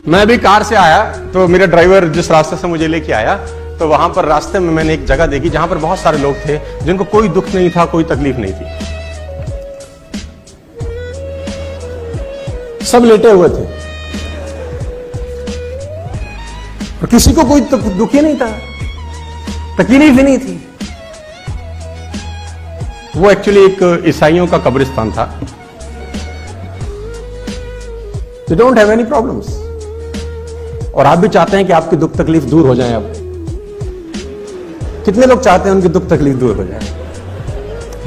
मैं अभी कार से आया तो मेरा ड्राइवर जिस रास्ते से मुझे लेके आया तो वहां पर रास्ते में मैंने एक जगह देखी जहां पर बहुत सारे लोग थे जिनको कोई दुख नहीं था, कोई तकलीफ नहीं थी, सब लेटे हुए थे और किसी को कोई दुख ही नहीं था, तकलीफ ही नहीं थी। वो एक्चुअली एक ईसाइयों का कब्रिस्तान था। They don't have any problems। और आप भी चाहते हैं कि आपकी दुख तकलीफ दूर हो जाए। अब कितने लोग चाहते हैं उनकी दुख तकलीफ दूर हो जाए?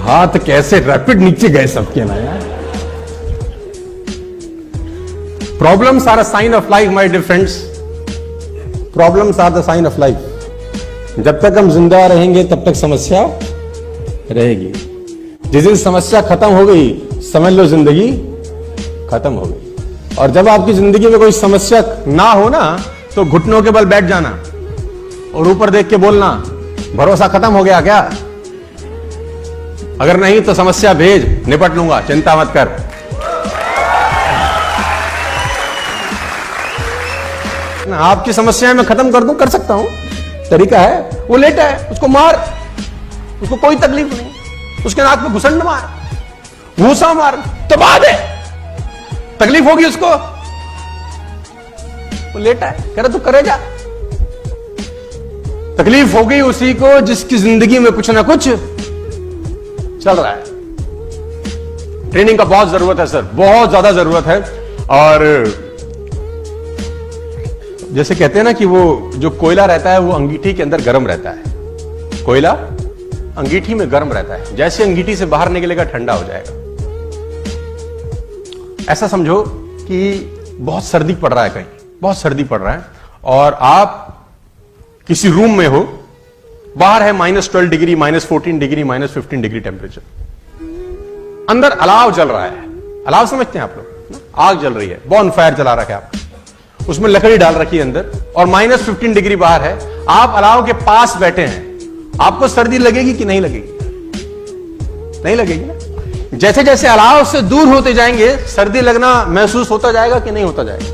हाथ कैसे रैपिड नीचे गए सबके ना यार। Problems are a sign of life my dear friends. Problems are the sign of life. जब तक हम जिंदा रहेंगे तब तक समस्या रहेगी। जिस दिन समस्या खत्म हो गई समझ लो जिंदगी खत्म हो गई। और जब आपकी जिंदगी में कोई समस्या ना हो ना तो घुटनों के बल बैठ जाना और ऊपर देख के बोलना, भरोसा खत्म हो गया क्या? अगर नहीं तो समस्या भेज, निपट लूंगा, चिंता मत कर। आपकी समस्याएं मैं खत्म कर दूं, कर सकता हूं, तरीका है। वो लेटा है, उसको मार, उसको कोई तकलीफ नहीं, उसके नाक में घुसंड मार, घूसा मार, दबा दे, तकलीफ होगी उसको। वो लेटा है, कह रहा तू करे जा। तकलीफ हो गई उसी को जिसकी जिंदगी में कुछ ना कुछ चल रहा है। ट्रेनिंग का बहुत जरूरत है सर, बहुत ज्यादा जरूरत है। और जैसे कहते हैं ना कि वो जो कोयला रहता है वो अंगीठी के अंदर गर्म रहता है। कोयला अंगीठी में गर्म रहता है, जैसे अंगीठी से बाहर निकलेगा ठंडा हो जाएगा। ऐसा समझो कि बहुत सर्दी पड़ रहा है, कहीं बहुत सर्दी पड़ रहा है और आप किसी रूम में हो, बाहर है -12 डिग्री, -14 डिग्री, -15 डिग्री टेम्परेचर, अंदर अलाव जल रहा है। अलाव समझते हैं आप लोग? आग जल रही है, बॉन फायर जला रखा है आपने, उसमें लकड़ी डाल रखी है अंदर और -15 डिग्री बाहर है। आप अलाव के पास बैठे हैं, आपको सर्दी लगेगी कि नहीं लगेगी? नहीं लगेगी ना। जैसे जैसे अलाव से दूर होते जाएंगे सर्दी लगना महसूस होता जाएगा कि नहीं होता जाएगा?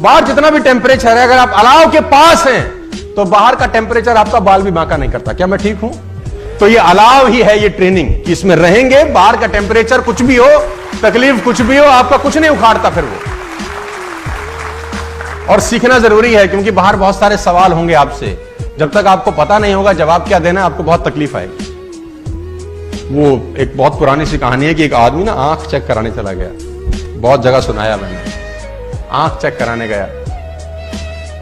बाहर जितना भी टेम्परेचर है, अगर आप अलाव के पास हैं तो बाहर का टेम्परेचर आपका बाल भी बांका नहीं करता। क्या मैं ठीक हूं? तो ये अलाव ही है, ये ट्रेनिंग कि इसमें रहेंगे, बाहर का टेम्परेचर कुछ भी हो, तकलीफ कुछ भी हो, आपका कुछ नहीं उखाड़ता फिर वो। और सीखना जरूरी है क्योंकि बाहर बहुत सारे सवाल होंगे आपसे। जब तक आपको पता नहीं होगा जवाब क्या देना है, आपको बहुत तकलीफ आएगी। वो एक बहुत पुरानी सी कहानी है कि एक आदमी ना आंख चेक कराने चला गया। बहुत जगह सुनाया मैंने। आंख चेक कराने गया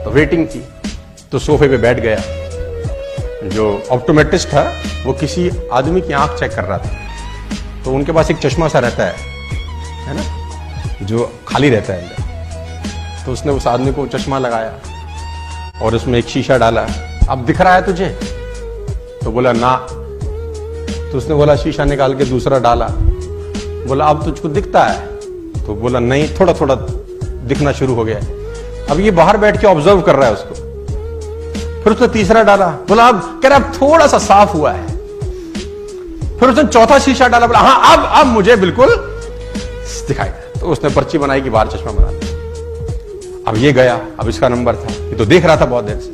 तो वेटिंग थी, तो सोफे पे बैठ गया। जो ऑप्टोमेट्रिस्ट था वो किसी आदमी की आंख चेक कर रहा था। तो उनके पास एक चश्मा सा रहता है ना, जो खाली रहता है अंदर। तो उसने उस आदमी को चश्मा लगाया और उसमें एक शीशा डाला। अब दिख रहा है तुझे? तो बोला ना। तो उसने बोला शीशा निकाल के दूसरा डाला। बोला अब तुझको दिखता है? तो बोला नहीं, थोड़ा थोड़ा दिखना शुरू हो गया। अब ये बाहर बैठ के ऑब्जर्व कर रहा है उसको। फिर उसने तीसरा डाला। बोला अब, कह रहा अब थोड़ा सा साफ हुआ है। फिर उसने चौथा शीशा डाला। बोला हाँ अब मुझे बिल्कुल दिखाई दे। तो उसने पर्ची बनाई कि बाहर चश्मा बना दिया। अब ये गया, अब इसका नंबर था, ये तो देख रहा था बहुत देर से।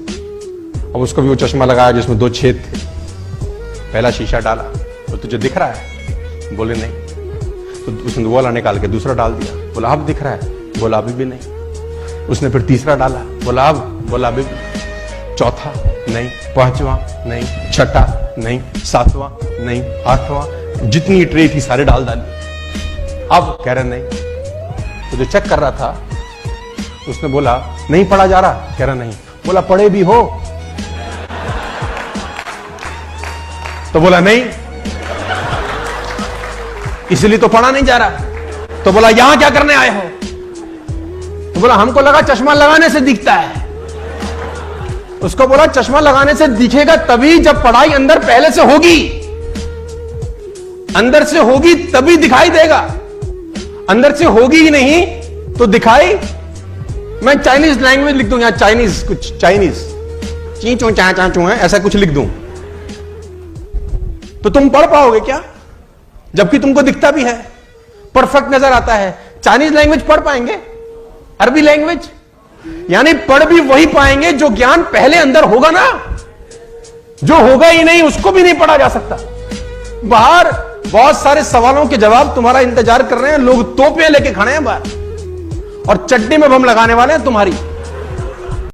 अब उसको भी वो चश्मा लगाया जिसमें 2 छेद थे। पहला शीशा डाला, तो तुझे दिख रहा है? बोले नहीं। तो उसने वाला निकाल के दूसरा डाल दिया। बोला अब दिख रहा है? बोला अभी भी नहीं। उसने फिर तीसरा डाला। बोला अब? बोला अभी भी। चौथा नहीं, पांचवा नहीं, छठा नहीं, सातवां नहीं, आठवां, जितनी ट्रे थी सारे डाल डाली। अब कह रहा नहीं। तो जो चेक कर रहा था उसने बोला नहीं पढ़ा जा रहा? कह रहा नहीं। बोला पढ़े भी हो? तो बोला नहीं, इसलिए तो पढ़ा नहीं जा रहा। तो बोला यहां क्या करने आए हो? तो बोला हमको लगा चश्मा लगाने से दिखता है। उसको बोला चश्मा लगाने से दिखेगा तभी जब पढ़ाई अंदर पहले से होगी, अंदर से होगी तभी दिखाई देगा। अंदर से होगी ही नहीं तो दिखाई। मैं चाइनीज लैंग्वेज लिख दूं यहां, चाइनीज, कुछ चाइनीज, ची चू चा चा चू है, ऐसा कुछ लिख दूं तो तुम पढ़ पाओगे क्या? जबकि तुमको दिखता भी है, परफेक्ट नजर आता है। चाइनीज लैंग्वेज पढ़ पाएंगे? अरबी लैंग्वेज यानी पढ़ भी वही पाएंगे जो ज्ञान पहले अंदर होगा ना। जो होगा ही नहीं उसको भी नहीं पढ़ा जा सकता। बाहर बहुत सारे सवालों के जवाब तुम्हारा इंतजार कर रहे हैं, लोग तोपें लेके खड़े हैं बाहर और चट्टी में बम लगाने वाले हैं तुम्हारी।